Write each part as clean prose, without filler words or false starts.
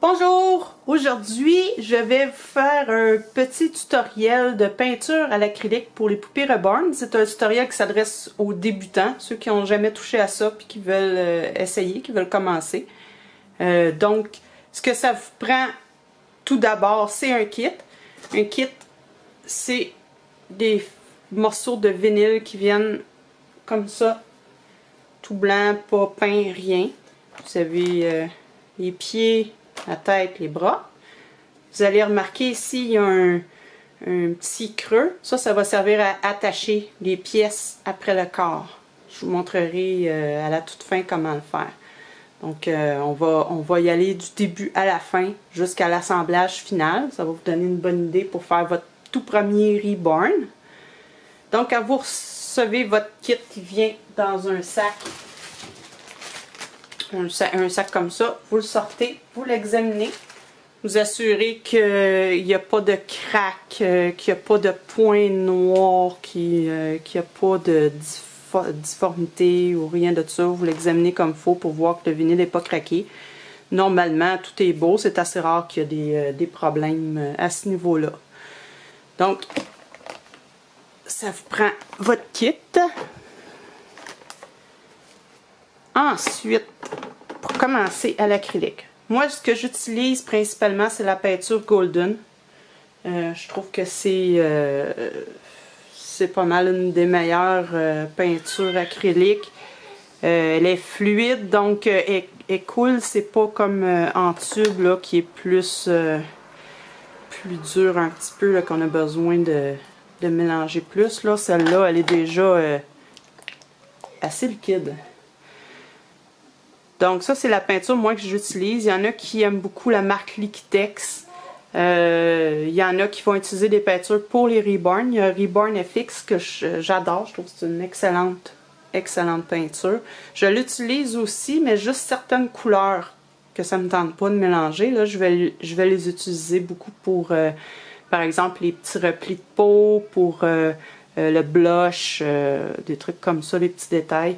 Bonjour! Aujourd'hui, je vais vous faire un petit tutoriel de peinture à l'acrylique pour les poupées Reborn. C'est un tutoriel qui s'adresse aux débutants, ceux qui n'ont jamais touché à ça et qui veulent essayer, qui veulent commencer. Donc, ce que ça vous prend tout d'abord, c'est un kit. Un kit, c'est des morceaux de vinyle qui viennent comme ça, tout blanc, pas peint, rien. Vous avez les pieds, la tête, les bras. Vous allez remarquer ici, il y a un petit creux. Ça va servir à attacher les pièces après le corps. Je vous montrerai à la toute fin comment le faire. Donc, on va y aller du début à la fin jusqu'à l'assemblage final. Ça va vous donner une bonne idée pour faire votre tout premier Reborn. Donc, quand vous recevez votre kit qui vient dans un sac, un sac comme ça, vous le sortez, vous l'examinez, vous assurez qu'il n'y a pas de craque, qu'il n'y a pas de points noirs, qu'il n'y a pas de difformité ou rien de ça. Vous l'examinez comme il faut pour voir que le vinyle n'est pas craqué. Normalement, tout est beau. C'est assez rare qu'il y ait des problèmes à ce niveau-là. Donc, ça vous prend votre kit. Ensuite, pour commencer à l'acrylique. Moi, ce que j'utilise principalement, c'est la peinture Golden. Je trouve que c'est pas mal une des meilleures peintures acryliques. Elle est fluide, donc elle coule. C'est pas comme en tube là, qui est plus dur un petit peu, qu'on a besoin de mélanger plus. Là, celle-là, elle est déjà assez liquide. Donc ça, c'est la peinture, moi, que j'utilise. Il y en a qui aiment beaucoup la marque Liquitex. Il y en a qui vont utiliser des peintures pour les Reborn. Il y a Reborn FX que j'adore. Je trouve que c'est une excellente peinture. Je l'utilise aussi, mais juste certaines couleurs que ça ne me tente pas de mélanger. Là, je vais les utiliser beaucoup pour, par exemple, les petits replis de peau, pour le blush, des trucs comme ça, les petits détails.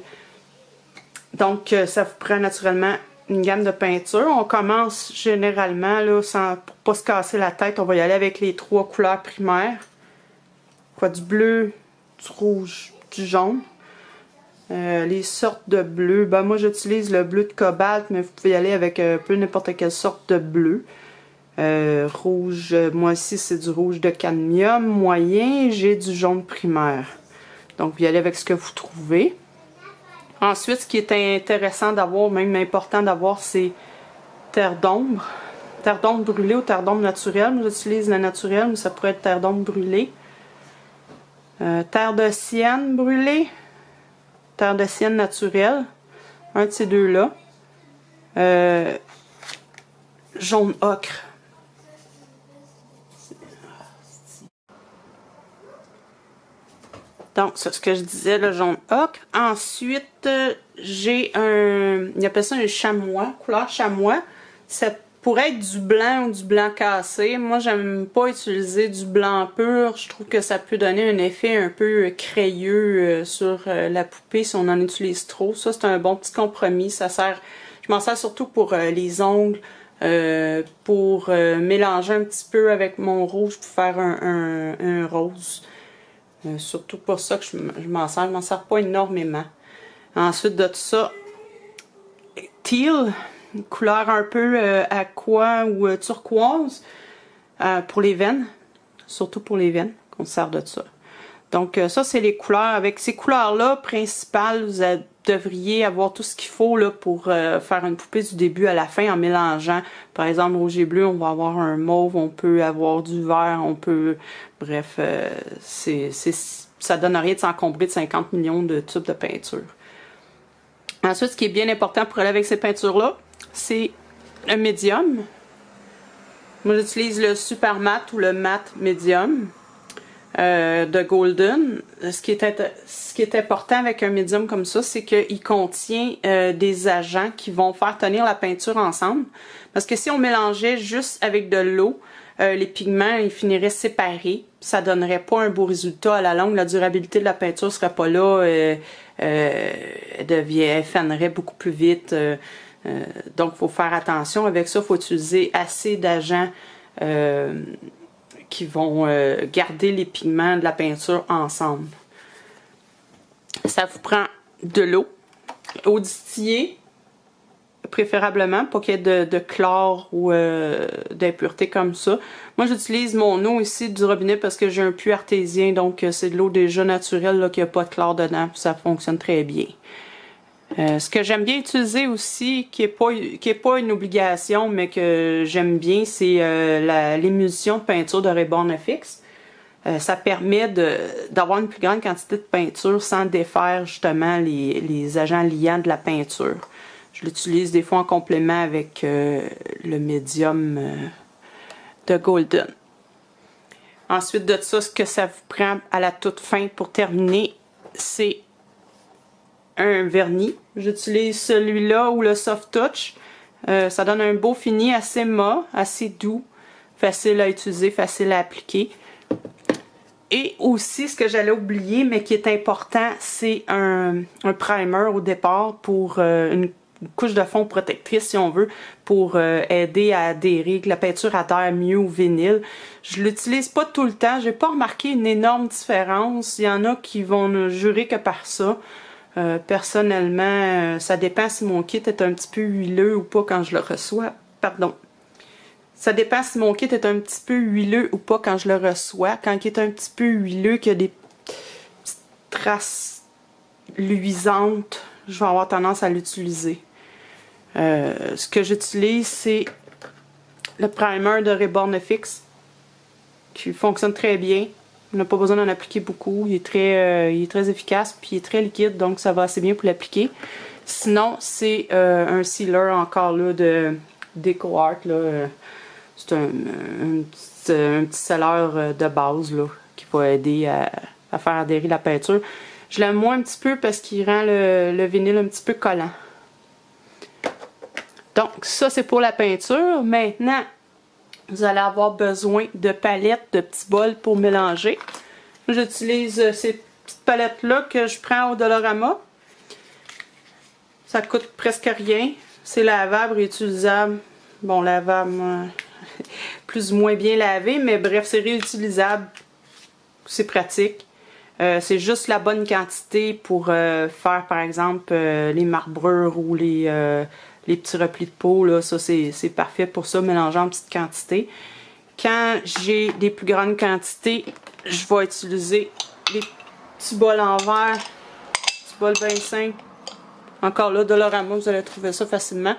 Donc, ça vous prend naturellement une gamme de peinture. On commence généralement, là, pour pas se casser la tête, on va y aller avec les 3 couleurs primaires. Quoi, du bleu, du rouge, du jaune. Les sortes de bleu, ben moi j'utilise le bleu de cobalt, mais vous pouvez y aller avec un peu n'importe quelle sorte de bleu. Rouge, moi ici c'est du rouge de cadmium moyen, j'ai du jaune primaire. Donc, vous y allez avec ce que vous trouvez. Ensuite, ce qui est intéressant d'avoir, même important d'avoir, c'est terre d'ombre. Terre d'ombre brûlée ou terre d'ombre naturelle. Moi, j'utilise la naturelle, mais ça pourrait être terre d'ombre brûlée. Terre de sienne brûlée. Terre de sienne naturelle. Un de ces deux-là. Jaune ocre. Donc, c'est ce que je disais, le jaune ocre. Ensuite, j'ai il appelle ça un chamois, couleur chamois. Ça pourrait être du blanc ou du blanc cassé. Moi, j'aime pas utiliser du blanc pur. Je trouve que ça peut donner un effet un peu crayeux sur la poupée si on en utilise trop. Ça, c'est un bon petit compromis. Ça sert, je m'en sers surtout pour les ongles, pour mélanger un petit peu avec mon rouge pour faire un rose. Surtout pour ça que je m'en sers. Je m'en sers pas énormément. Ensuite de tout ça, teal, une couleur un peu aqua ou turquoise pour les veines. Surtout pour les veines qu'on sert de ça. Donc ça, c'est les couleurs. Avec ces couleurs-là principales, vous devriez avoir tout ce qu'il faut là, pour faire une poupée du début à la fin en mélangeant. Par exemple, rouge et bleu, on va avoir un mauve, on peut avoir du vert, on peut... Bref, ça donne rien de s'encombrer de 50 millions de tubes de peinture. Ensuite, ce qui est bien important pour aller avec ces peintures-là, c'est le médium. Moi, j'utilise le super mat ou le mat médium de Golden. Ce qui est important avec un médium comme ça, c'est qu'il contient des agents qui vont faire tenir la peinture ensemble. Parce que si on mélangeait juste avec de l'eau, les pigments ils finiraient séparés. Ça donnerait pas un beau résultat à la longue. La durabilité de la peinture serait pas là. Elle fanerait beaucoup plus vite. Donc, il faut faire attention. Avec ça, il faut utiliser assez d'agents qui vont garder les pigments de la peinture ensemble. Ça vous prend de l'eau, eau distillée, préférablement, pas qu'il y ait de chlore ou d'impuretés comme ça. Moi, j'utilise mon eau ici du robinet parce que j'ai un puits artésien, donc c'est de l'eau déjà naturelle, là, qui n'a pas de chlore dedans, puis ça fonctionne très bien. Ce que j'aime bien utiliser aussi, qui est pas une obligation, mais que j'aime bien, c'est l'émulsion de peinture de Reborn FX. Ça permet d'avoir une plus grande quantité de peinture sans défaire justement les agents liants de la peinture. Je l'utilise des fois en complément avec le médium de Golden. Ensuite de ça, ce que ça vous prend à la toute fin pour terminer, c'est un vernis. J'utilise celui-là ou le Soft Touch. Ça donne un beau fini assez mat, assez doux, facile à utiliser, facile à appliquer. Et aussi, ce que j'allais oublier, mais qui est important, c'est un primer au départ pour une couche de fond protectrice, si on veut, pour aider à adhérer, que la peinture adhère mieux au vinyle. Je l'utilise pas tout le temps. J'ai pas remarqué une énorme différence. Il y en a qui vont ne jurer que par ça. Personnellement, ça dépend si mon kit est un petit peu huileux ou pas quand je le reçois. Pardon. Ça dépend si mon kit est un petit peu huileux ou pas quand je le reçois. Quand il est un petit peu huileux, qu'il y a des petites traces luisantes, je vais avoir tendance à l'utiliser. Ce que j'utilise, c'est le primer de Reborn FX, qui fonctionne très bien. On n'a pas besoin d'en appliquer beaucoup. Il est très efficace, puis il est très liquide, donc ça va assez bien pour l'appliquer. Sinon, c'est un sealer encore là de DecoArt. C'est un petit seller de base là, qui va aider à faire adhérer la peinture. Je l'aime moins un petit peu parce qu'il rend le vinyle un petit peu collant. Donc, ça, c'est pour la peinture. Maintenant, vous allez avoir besoin de palettes, de petits bols pour mélanger. J'utilise ces petites palettes-là que je prends au Dollarama. Ça coûte presque rien. C'est lavable, réutilisable. Bon, lavable, plus ou moins bien lavé, mais bref, c'est réutilisable. C'est pratique. C'est juste la bonne quantité pour faire, par exemple, les marbrures ou les petits replis de peau. Là, ça, c'est parfait pour ça, mélanger en petite quantité. Quand j'ai des plus grandes quantités, je vais utiliser des petits bols en verre, petits bols bien simples. Encore là, Dollarama, vous allez trouver ça facilement.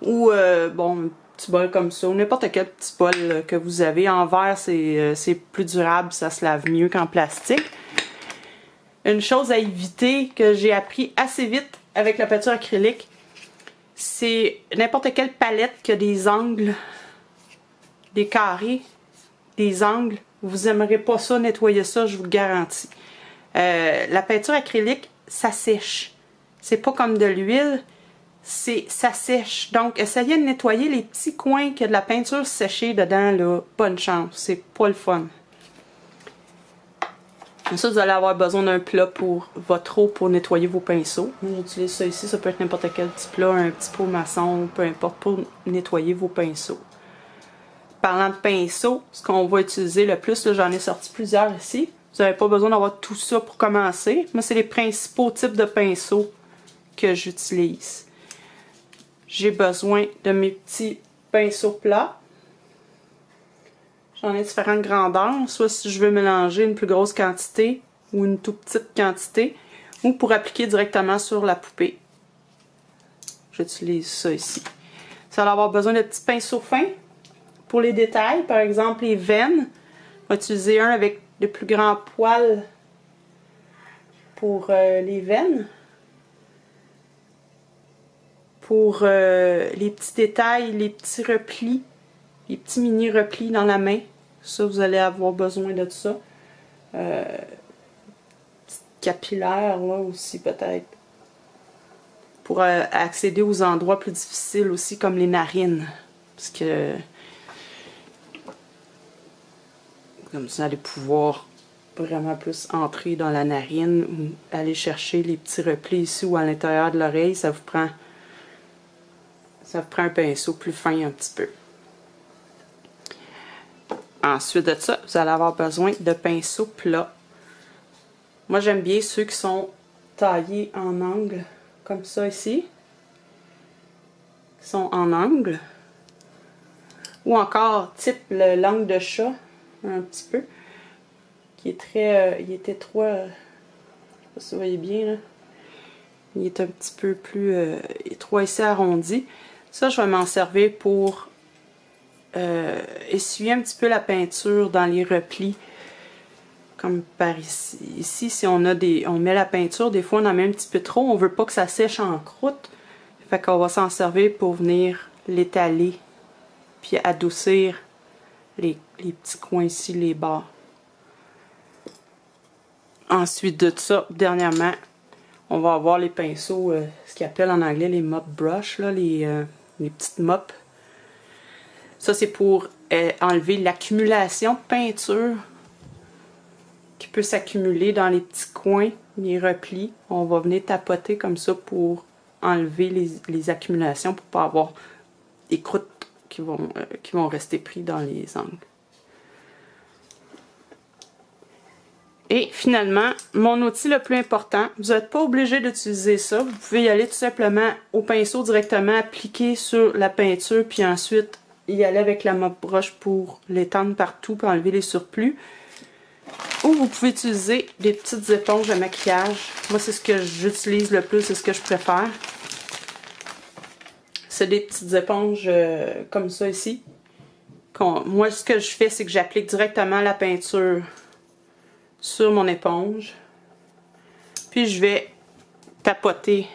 Ou, bon, un petit bol comme ça, ou n'importe quel petit bol que vous avez. En verre, c'est plus durable, ça se lave mieux qu'en plastique. Une chose à éviter que j'ai appris assez vite avec la peinture acrylique, c'est n'importe quelle palette qui a des angles, des carrés, des angles. Vous n'aimerez pas ça, nettoyer ça, je vous le garantis. La peinture acrylique, ça sèche. C'est pas comme de l'huile, ça sèche. Donc, essayez de nettoyer les petits coins qui a de la peinture séchée dedans, là. Bonne chance, c'est pas le fun. Ça, vous allez avoir besoin d'un plat pour votre eau pour nettoyer vos pinceaux. Moi, j'utilise ça ici. Ça peut être n'importe quel petit plat, un petit pot maçon, peu importe, pour nettoyer vos pinceaux. Parlant de pinceaux, ce qu'on va utiliser le plus, j'en ai sorti plusieurs ici. Vous n'avez pas besoin d'avoir tout ça pour commencer. Moi, c'est les principaux types de pinceaux que j'utilise. J'ai besoin de mes petits pinceaux plats. J'en ai différentes grandeurs, soit si je veux mélanger une plus grosse quantité ou une toute petite quantité, ou pour appliquer directement sur la poupée. J'utilise ça ici. Vous allez avoir besoin de petits pinceaux fins pour les détails, par exemple les veines. On va utiliser un avec le plus grand poil pour les veines. Pour les petits détails, les petits replis, les petits mini replis dans la main. Ça, vous allez avoir besoin de ça. Petite capillaire, là aussi, peut-être. Pour accéder aux endroits plus difficiles aussi, comme les narines. Parce que comme ça, vous allez pouvoir vraiment plus entrer dans la narine ou aller chercher les petits replis ici ou à l'intérieur de l'oreille. Ça vous prend Ça vous prend un pinceau plus fin un petit peu. Ensuite de ça, vous allez avoir besoin de pinceaux plats. Moi, j'aime bien ceux qui sont taillés en angle, comme ça ici. Qui sont en angle. Ou encore, type le langue de chat, un petit peu. Qui est très... il est étroit. Je sais pas si vous voyez bien, là. Il est un petit peu plus étroit ici, arrondi. Ça, je vais m'en servir pour essuyer un petit peu la peinture dans les replis. Comme par ici. Ici, si on met la peinture, des fois on en met un petit peu trop. On veut pas que ça sèche en croûte. Fait qu'on va s'en servir pour venir l'étaler. Puis adoucir les petits coins ici, les bords. Ensuite de ça, dernièrement, on va avoir les pinceaux, ce qu'ils appellent en anglais les mop brush, là, les petites mops. Ça, c'est pour enlever l'accumulation de peinture qui peut s'accumuler dans les petits coins, les replis. On va venir tapoter comme ça pour enlever les accumulations pour ne pas avoir des croûtes qui vont rester pris dans les angles. Et finalement, mon outil le plus important, vous n'êtes pas obligé d'utiliser ça. Vous pouvez y aller tout simplement au pinceau directement, appliquer sur la peinture, puis ensuite y aller avec la mop brush pour l'étendre partout, pour enlever les surplus. Ou vous pouvez utiliser des petites éponges à maquillage. Moi, c'est ce que j'utilise le plus, c'est ce que je préfère. C'est des petites éponges comme ça ici. Moi, ce que je fais, c'est que j'applique directement la peinture sur mon éponge. Puis je vais tapoter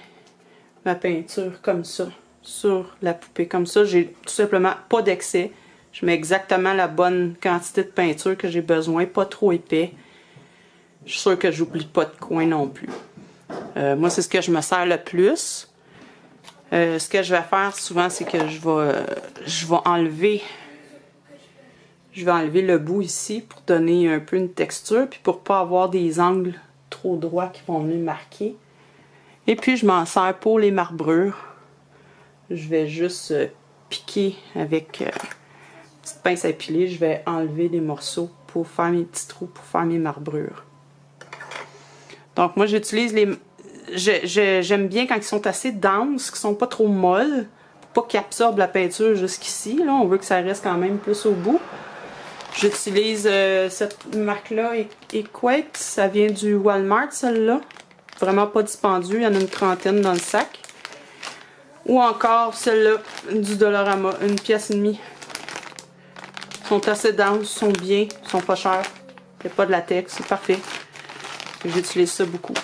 ma peinture comme ça sur la poupée. Comme ça, j'ai tout simplement pas d'excès. Je mets exactement la bonne quantité de peinture que j'ai besoin, pas trop épais. Je suis sûre que j'oublie pas de coin non plus. Moi, c'est ce que je me sers le plus. Ce que je vais faire souvent, c'est que je vais enlever le bout ici pour donner un peu une texture, puis pour pas avoir des angles trop droits qui vont venir marquer. Et puis, je m'en sers pour les marbrures. Je vais juste piquer avec une petite pince à épiler. Je vais enlever des morceaux pour faire mes petits trous, pour faire mes marbrures. Donc, moi, j'utilise j'aime bien quand ils sont assez denses, qu'ils sont pas trop molles, pour pas qu'ils absorbent la peinture jusqu'ici. Là, on veut que ça reste quand même plus au bout. J'utilise cette marque-là, Equate. Ça vient du Walmart, celle-là. Vraiment pas dispendieux. Il y en a une trentaine dans le sac. Ou encore celle-là, du Dollarama. Une pièce et demie. Ils sont assez denses, sont bien, sont pas chers. Il n'y a pas de latex, c'est parfait. J'utilise ça beaucoup.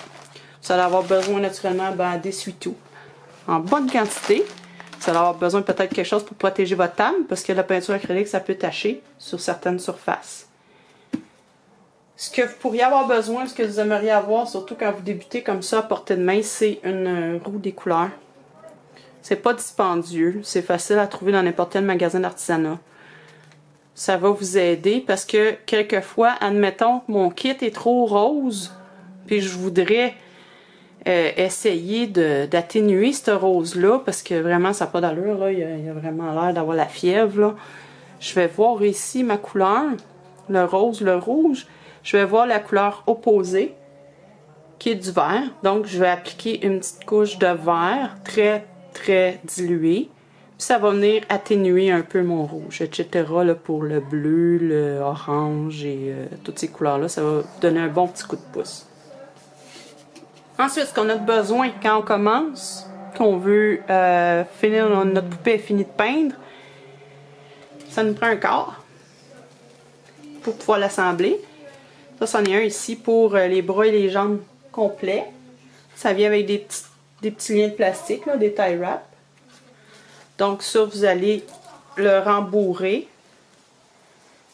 Vous allez avoir besoin naturellement d'essuie-tout en bonne quantité. Vous allez avoir besoin peut-être de quelque chose pour protéger votre table parce que la peinture acrylique, ça peut tacher sur certaines surfaces. Ce que vous pourriez avoir besoin, ce que vous aimeriez avoir, surtout quand vous débutez comme ça à portée de main, c'est une roue des couleurs. C'est pas dispendieux, c'est facile à trouver dans n'importe quel magasin d'artisanat. Ça va vous aider parce que quelquefois, admettons que mon kit est trop rose, puis je voudrais essayer d'atténuer ce rose-là, parce que vraiment, ça n'a pas d'allure, là. Il a vraiment l'air d'avoir la fièvre, là. Je vais voir ici ma couleur, le rose, le rouge. Je vais voir la couleur opposée, qui est du vert. Donc, je vais appliquer une petite couche de vert, très, très diluée. Puis ça va venir atténuer un peu mon rouge, etc. Là, pour le bleu, le orange et toutes ces couleurs-là. Ça va donner un bon petit coup de pouce. Ensuite, ce qu'on a besoin quand on commence, qu'on veut finir, notre poupée est finie de peindre, ça nous prend un corps pour pouvoir l'assembler. Ça, c'en est un ici pour les bras et les jambes complets. Ça vient avec des petits liens de plastique, là, des tie wraps. Donc ça, vous allez le rembourrer.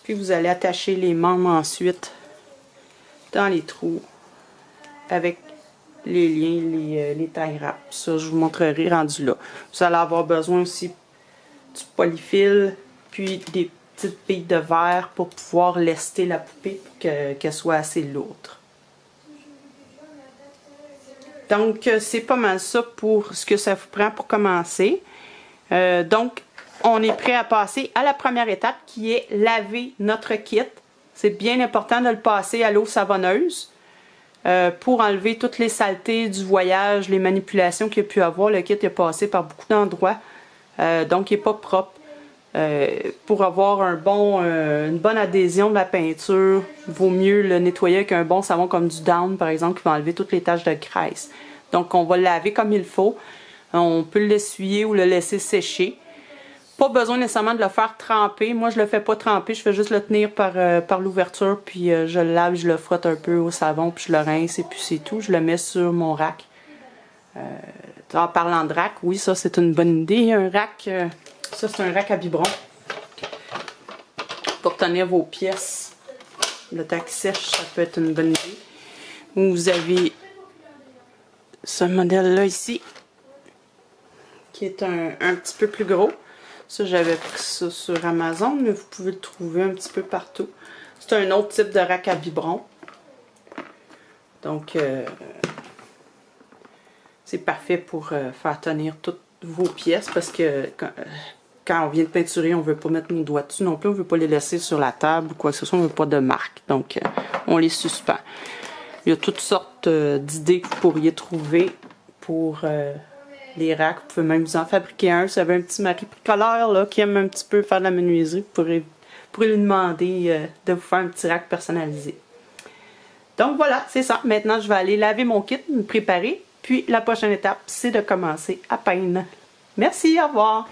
Puis vous allez attacher les membres ensuite dans les trous avec les liens, les tie wraps. Ça, je vous montrerai rendu là. Vous allez avoir besoin aussi du polyfil, puis des petites billes de verre pour pouvoir lester la poupée pour qu'elle soit assez lourde. Donc, c'est pas mal ça pour ce que ça vous prend pour commencer. Donc, on est prêt à passer à la première étape qui est laver notre kit. C'est bien important de le passer à l'eau savonneuse pour enlever toutes les saletés du voyage, les manipulations qu'il y a pu avoir. Le kit est passé par beaucoup d'endroits, donc il n'est pas propre. Pour avoir une bonne adhésion de la peinture, il vaut mieux le nettoyer avec un bon savon comme du Dawn, par exemple, qui va enlever toutes les taches de graisse. Donc, on va le laver comme il faut. On peut l'essuyer ou le laisser sécher. Pas besoin nécessairement de le faire tremper. Moi, je le fais pas tremper. Je fais juste le tenir par l'ouverture, puis je le lave, je le frotte un peu au savon, puis je le rince, et puis c'est tout. Je le mets sur mon rack. En parlant de rack, oui, ça, c'est une bonne idée. Un rack, ça, c'est un rack à biberon. Pour tenir vos pièces. Le temps qui sèche, ça peut être une bonne idée. Vous avez ce modèle-là ici, qui est un petit peu plus gros. Ça, j'avais pris ça sur Amazon, mais vous pouvez le trouver un petit peu partout. C'est un autre type de rack à biberon. Donc, c'est parfait pour faire tenir toutes vos pièces, parce que quand on vient de peinturer, on ne veut pas mettre nos doigts dessus non plus. On ne veut pas les laisser sur la table ou quoi que ce soit. On ne veut pas de marque. Donc, on les suspend. Il y a toutes sortes d'idées que vous pourriez trouver pour les racks. Vous pouvez même vous en fabriquer un. Si vous avez un petit mari bricoleur là, qui aime un petit peu faire de la menuiserie, vous pourrez lui demander de vous faire un petit rack personnalisé. Donc voilà, c'est ça. Maintenant, je vais aller laver mon kit, me préparer. Puis la prochaine étape, c'est de commencer à peindre. Merci, au revoir!